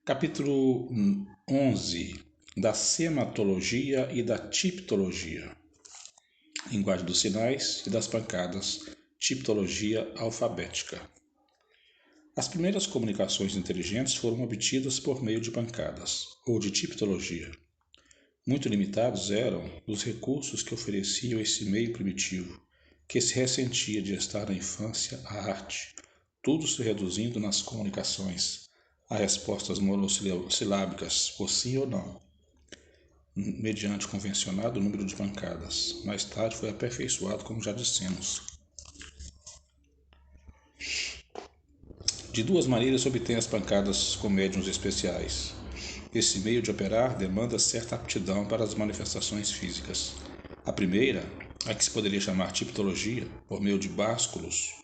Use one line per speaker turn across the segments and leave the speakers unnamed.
Capítulo 11 da sematologia e da tipologia. Linguagem dos sinais e das pancadas, tipologia alfabética. As primeiras comunicações inteligentes foram obtidas por meio de pancadas, ou de tipologia. Muito limitados eram os recursos que ofereciam esse meio primitivo, que se ressentia de estar na infância a arte, tudo se reduzindo nas comunicações, a respostas monossilábicas, por sim ou não, mediante convencionado número de pancadas. Mais tarde foi aperfeiçoado, como já dissemos. De duas maneiras se obtém as pancadas com médiuns especiais. Esse meio de operar demanda certa aptidão para as manifestações físicas. A primeira, a que se poderia chamar tipologia, por meio de básculos,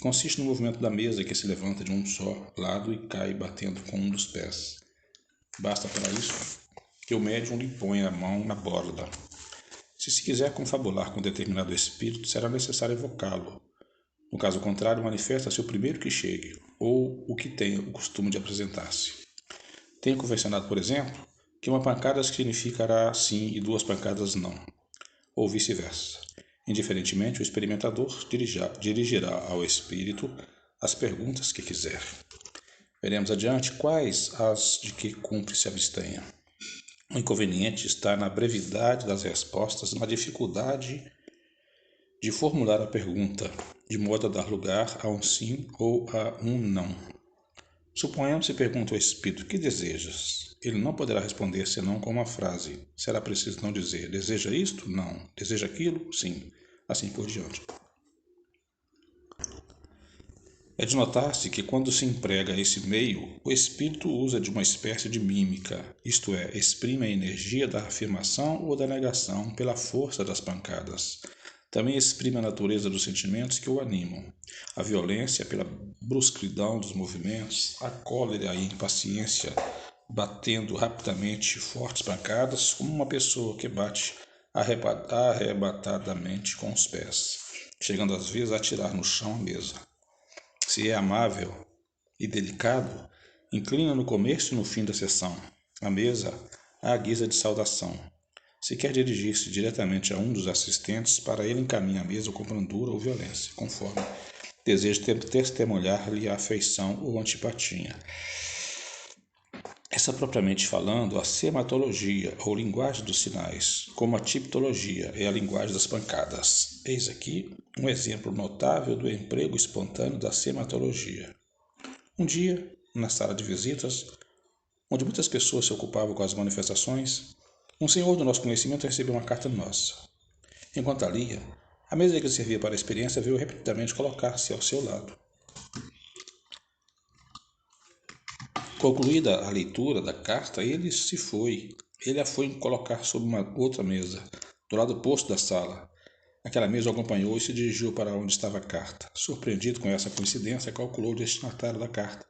consiste no movimento da mesa que se levanta de um só lado e cai batendo com um dos pés. Basta para isso que o médium lhe ponha a mão na borda. Se quiser confabular com determinado espírito, será necessário evocá-lo. No caso contrário, manifesta-se o primeiro que chegue, ou o que tenha o costume de apresentar-se. Tenho convencionado, por exemplo, que uma pancada significará sim e duas pancadas não, ou vice-versa. Indiferentemente, o experimentador dirigirá ao espírito as perguntas que quiser. Veremos adiante quais as de que cumpre se abstenha. O inconveniente está na brevidade das respostas, na dificuldade de formular a pergunta, de modo a dar lugar a um sim ou a um não. Suponhamos que pergunta ao espírito: que desejas? Ele não poderá responder senão com uma frase. Será preciso não dizer: deseja isto? Não. Deseja aquilo? Sim. Assim por diante. É de notar-se que quando se emprega esse meio, o espírito usa de uma espécie de mímica, isto é, exprime a energia da afirmação ou da negação pela força das pancadas. Também exprime a natureza dos sentimentos que o animam, a violência pela brusquidão dos movimentos, a cólera e a impaciência, batendo rapidamente fortes pancadas, como uma pessoa que bate arrebatadamente com os pés, chegando às vezes a atirar no chão a mesa. Se é amável e delicado, inclina no começo e no fim da sessão, a mesa à guisa de saudação. Se quer dirigir-se diretamente a um dos assistentes, para ele encaminha a mesa com brandura ou violência, conforme deseja testemunhar-lhe a afeição ou antipatia. Essa propriamente falando, a sematologia, ou linguagem dos sinais, como a tipologia é a linguagem das pancadas. Eis aqui um exemplo notável do emprego espontâneo da sematologia. Um dia, na sala de visitas, onde muitas pessoas se ocupavam com as manifestações, um senhor do nosso conhecimento recebeu uma carta nossa. Enquanto a lia, a mesa que servia para a experiência veio repetidamente colocar-se ao seu lado. Concluída a leitura da carta, ele a foi colocar sobre uma outra mesa, do lado oposto da sala. Aquela mesa o acompanhou e se dirigiu para onde estava a carta. Surpreendido com essa coincidência, calculou o destinatário da carta,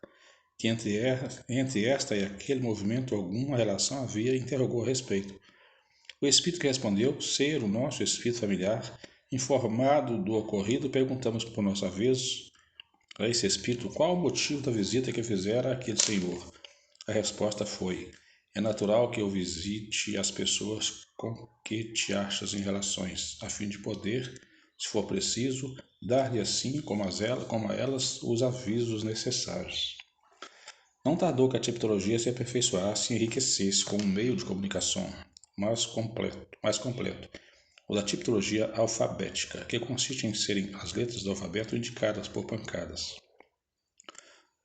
que entre esta e aquele movimento alguma relação havia, e interrogou a respeito. O espírito que respondeu ser o nosso espírito familiar. Informado do ocorrido, perguntamos por nossa vez a esse espírito qual o motivo da visita que fizera àquele senhor. A resposta foi: é natural que eu visite as pessoas com que te achas em relações, a fim de poder, se for preciso, dar-lhe assim como a elas os avisos necessários. Não tardou que a tipologia se aperfeiçoasse e enriquecesse como um meio de comunicação mais completo, o da tipologia alfabética, que consiste em serem as letras do alfabeto indicadas por pancadas.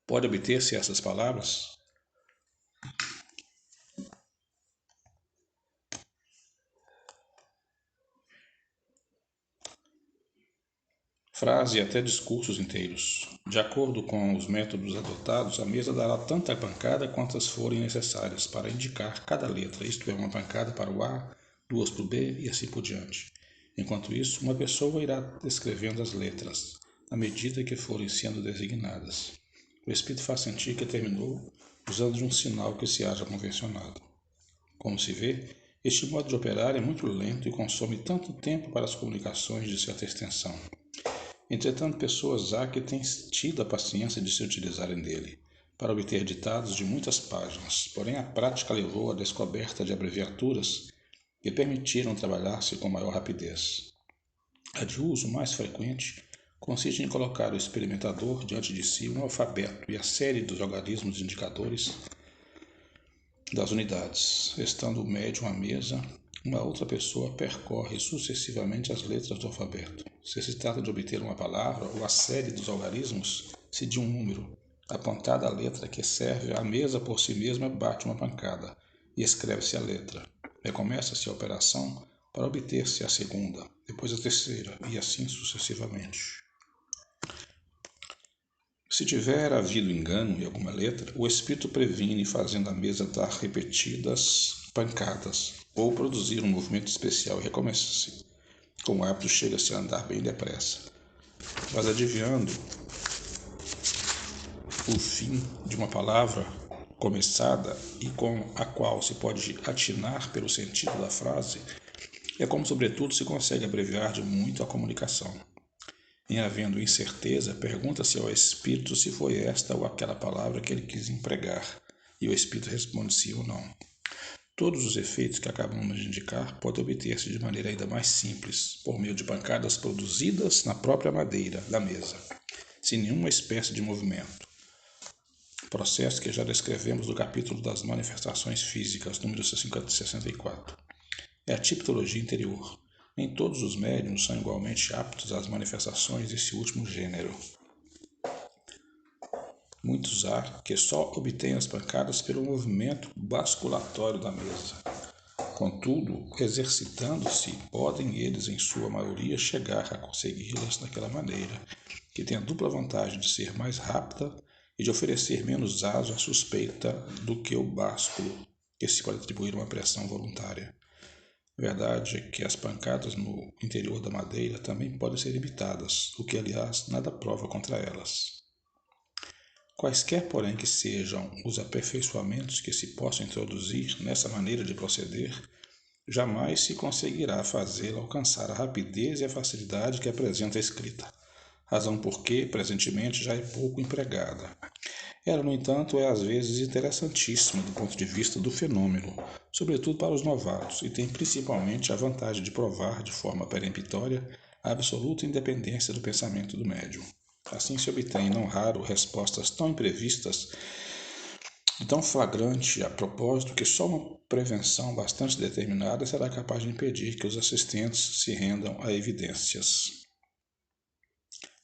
Pode obter-se essas palavras? Frase e até discursos inteiros. De acordo com os métodos adotados, a mesa dará tanta pancada quantas forem necessárias para indicar cada letra, isto é, uma pancada para o A, duas para o B e assim por diante. Enquanto isso, uma pessoa irá descrevendo as letras, à medida que forem sendo designadas. O espírito faz sentir que terminou usando de um sinal que se haja convencionado. Como se vê, este modo de operar é muito lento e consome tanto tempo para as comunicações de certa extensão. Entretanto, pessoas há que têm tido a paciência de se utilizarem dele, para obter ditados de muitas páginas, porém a prática levou à descoberta de abreviaturas que permitiram trabalhar-se com maior rapidez. A de uso mais frequente consiste em colocar o experimentador diante de si um alfabeto e a série dos algarismos indicadores das unidades. Estando o médium à mesa, uma outra pessoa percorre sucessivamente as letras do alfabeto. Se se trata de obter uma palavra ou a série dos algarismos, se de um número, apontada a letra que serve, a mesa por si mesma bate uma pancada e escreve-se a letra. Recomeça-se a operação para obter-se a segunda, depois a terceira e assim sucessivamente. Se tiver havido engano em alguma letra, o espírito previne fazendo a mesa dar repetidas pancadas ou produzir um movimento especial e recomeça-se. Com o hábito chega-se a andar bem depressa. Mas adivinhando o fim de uma palavra começada e com a qual se pode atinar pelo sentido da frase, é como sobretudo se consegue abreviar de muito a comunicação. Em havendo incerteza, pergunta-se ao espírito se foi esta ou aquela palavra que ele quis empregar, e o espírito responde sim ou não. Todos os efeitos que acabamos de indicar podem obter-se de maneira ainda mais simples, por meio de pancadas produzidas na própria madeira da mesa, sem nenhuma espécie de movimento. Processo que já descrevemos no capítulo das manifestações físicas, número 64. É a tipologia interior. Nem todos os médiuns são igualmente aptos às manifestações desse último gênero. Muitos há que só obtêm as pancadas pelo movimento basculatório da mesa. Contudo, exercitando-se, podem eles, em sua maioria, chegar a consegui-las daquela maneira, que tem a dupla vantagem de ser mais rápida e de oferecer menos aso à suspeita do que o básculo, que se pode atribuir uma pressão voluntária. A verdade é que as pancadas no interior da madeira também podem ser imitadas, o que, aliás, nada prova contra elas. Quaisquer, porém, que sejam os aperfeiçoamentos que se possam introduzir nessa maneira de proceder, jamais se conseguirá fazê-la alcançar a rapidez e a facilidade que apresenta a escrita, razão porque, presentemente, já é pouco empregada. Ela, no entanto, é às vezes interessantíssima do ponto de vista do fenômeno, sobretudo para os novatos, e tem principalmente a vantagem de provar, de forma peremptória, a absoluta independência do pensamento do médium. Assim se obtém, não raro, respostas tão imprevistas e tão flagrante a propósito que só uma prevenção bastante determinada será capaz de impedir que os assistentes se rendam a evidências.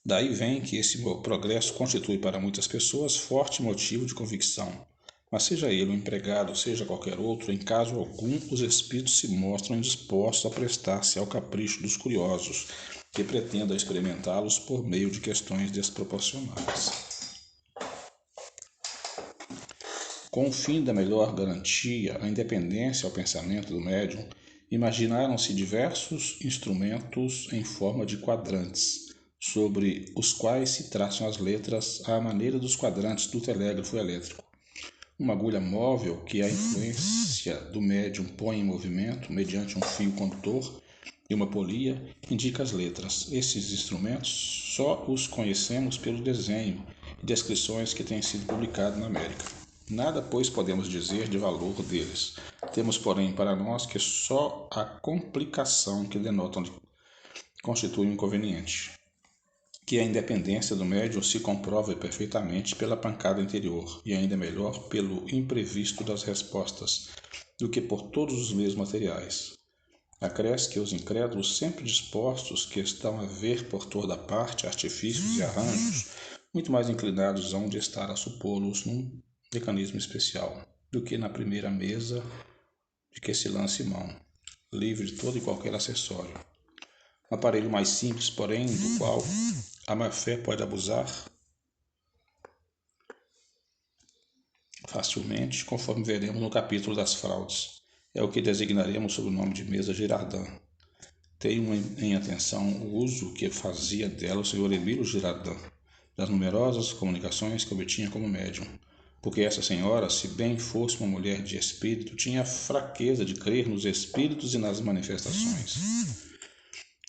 Daí vem que esse progresso constitui para muitas pessoas forte motivo de convicção, mas seja ele um empregado, seja qualquer outro, em caso algum os espíritos se mostram indispostos a prestar-se ao capricho dos curiosos, que pretendam experimentá-los por meio de questões desproporcionais. Com o fim da melhor garantia à independência ao pensamento do médium, imaginaram-se diversos instrumentos em forma de quadrantes, sobre os quais se traçam as letras à maneira dos quadrantes do telégrafo elétrico. Uma agulha móvel que a influência do médium põe em movimento mediante um fio condutor e uma polia indica as letras. Esses instrumentos só os conhecemos pelo desenho e descrições que têm sido publicados na América. Nada, pois, podemos dizer de valor deles. Temos, porém, para nós que só a complicação que denotam constitui um inconveniente, que a independência do médium se comprova perfeitamente pela pancada interior e ainda melhor pelo imprevisto das respostas do que por todos os meios materiais. Acresce que os incrédulos, sempre dispostos que estão a ver por toda parte artifícios e arranjos, muito mais inclinados hão de estar a supô-los num mecanismo especial do que na primeira mesa de que se lance mão, livre de todo e qualquer acessório. Um aparelho mais simples, porém, do qual a má-fé pode abusar facilmente, conforme veremos no capítulo das fraudes. É o que designaremos sob o nome de mesa Girardin. Tenho em atenção o uso que fazia dela o Sr. Emílio Girardin, das numerosas comunicações que obtinha como médium, porque essa senhora, se bem fosse uma mulher de espírito, tinha a fraqueza de crer nos espíritos e nas manifestações.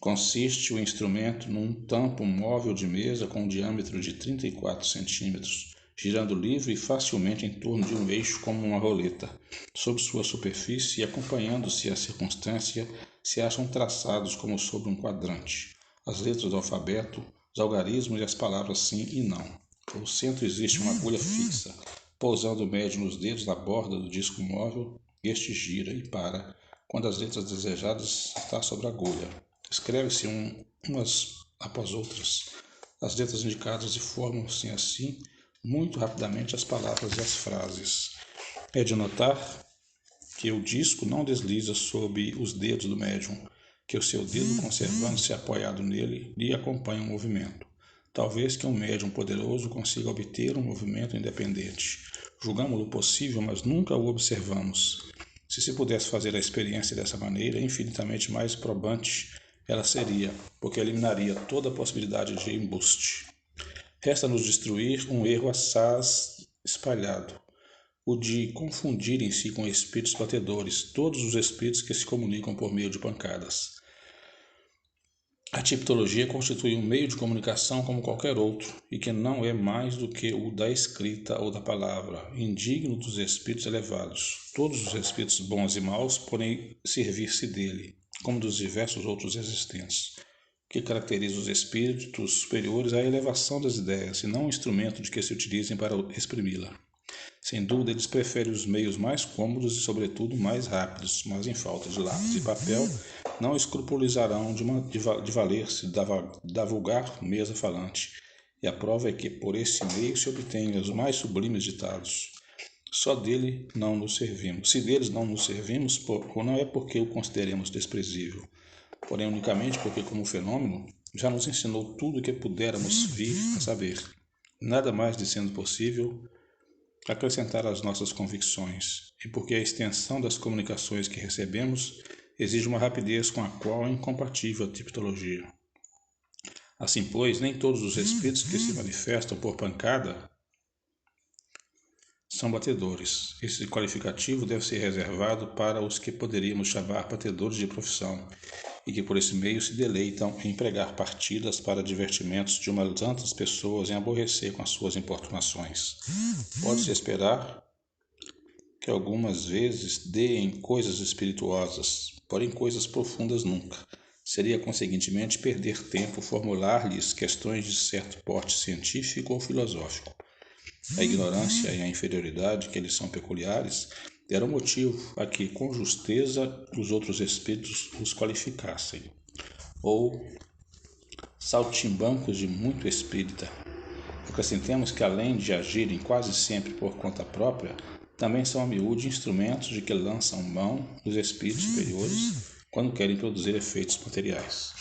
Consiste o instrumento num tampo móvel de mesa com um diâmetro de 34 centímetros, girando livre e facilmente em torno de um eixo como uma roleta. Sobre sua superfície, acompanhando-se a circunstância, se acham traçados como sobre um quadrante as letras do alfabeto, os algarismos e as palavras sim e não. No centro existe uma agulha fixa. Pousando o médium nos dedos na borda do disco móvel, este gira e para, quando as letras desejadas estão sobre a agulha. Escreve-se umas após outras as letras indicadas e formam-se assim muito rapidamente as palavras e as frases. É de notar que o disco não desliza sob os dedos do médium, que o seu dedo, conservando-se apoiado nele, lhe acompanha o movimento. Talvez que um médium poderoso consiga obter um movimento independente. Julgamo-lo possível, mas nunca o observamos. Se pudesse fazer a experiência dessa maneira, infinitamente mais probante ela seria, porque eliminaria toda a possibilidade de embuste. Resta-nos destruir um erro assaz espalhado, o de confundirem-se com espíritos batedores todos os espíritos que se comunicam por meio de pancadas. A tipologia constitui um meio de comunicação como qualquer outro, e que não é mais do que o da escrita ou da palavra, indigno dos espíritos elevados. Todos os espíritos bons e maus podem servir-se dele, como dos diversos outros existentes. O que caracteriza os espíritos superiores é a elevação das ideias, e não o instrumento de que se utilizem para exprimi-la. Sem dúvida, eles preferem os meios mais cômodos e, sobretudo, mais rápidos, mas em falta de lápis e papel, não escrupulizarão de valer-se da vulgar mesa falante. E a prova é que, por esse meio, se obtêm os mais sublimes ditados. Só dele não nos servimos. Se deles não nos servimos, não é porque o consideremos desprezível, porém unicamente porque, como fenômeno, já nos ensinou tudo o que pudéramos vir a saber. Nada mais lhe sendo possível acrescentar às nossas convicções, e porque a extensão das comunicações que recebemos exige uma rapidez com a qual é incompatível a tipologia. Assim, pois, nem todos os espíritos que se manifestam por pancada são batedores. Esse qualificativo deve ser reservado para os que poderíamos chamar batedores de profissão, e que por esse meio se deleitam em pregar partidas para divertimentos de umas tantas pessoas em aborrecer com as suas importunações. Pode-se esperar que algumas vezes deem coisas espirituosas, porém coisas profundas nunca. Seria, conseguintemente, perder tempo formular-lhes questões de certo porte científico ou filosófico. A ignorância e a inferioridade que eles são peculiares deram motivo a que, com justeza, os outros espíritos os qualificassem, ou saltimbancos de muito espírita. Acrescentemos que, além de agirem quase sempre por conta própria, também são a miúde instrumentos de que lançam mão os espíritos superiores quando querem produzir efeitos materiais.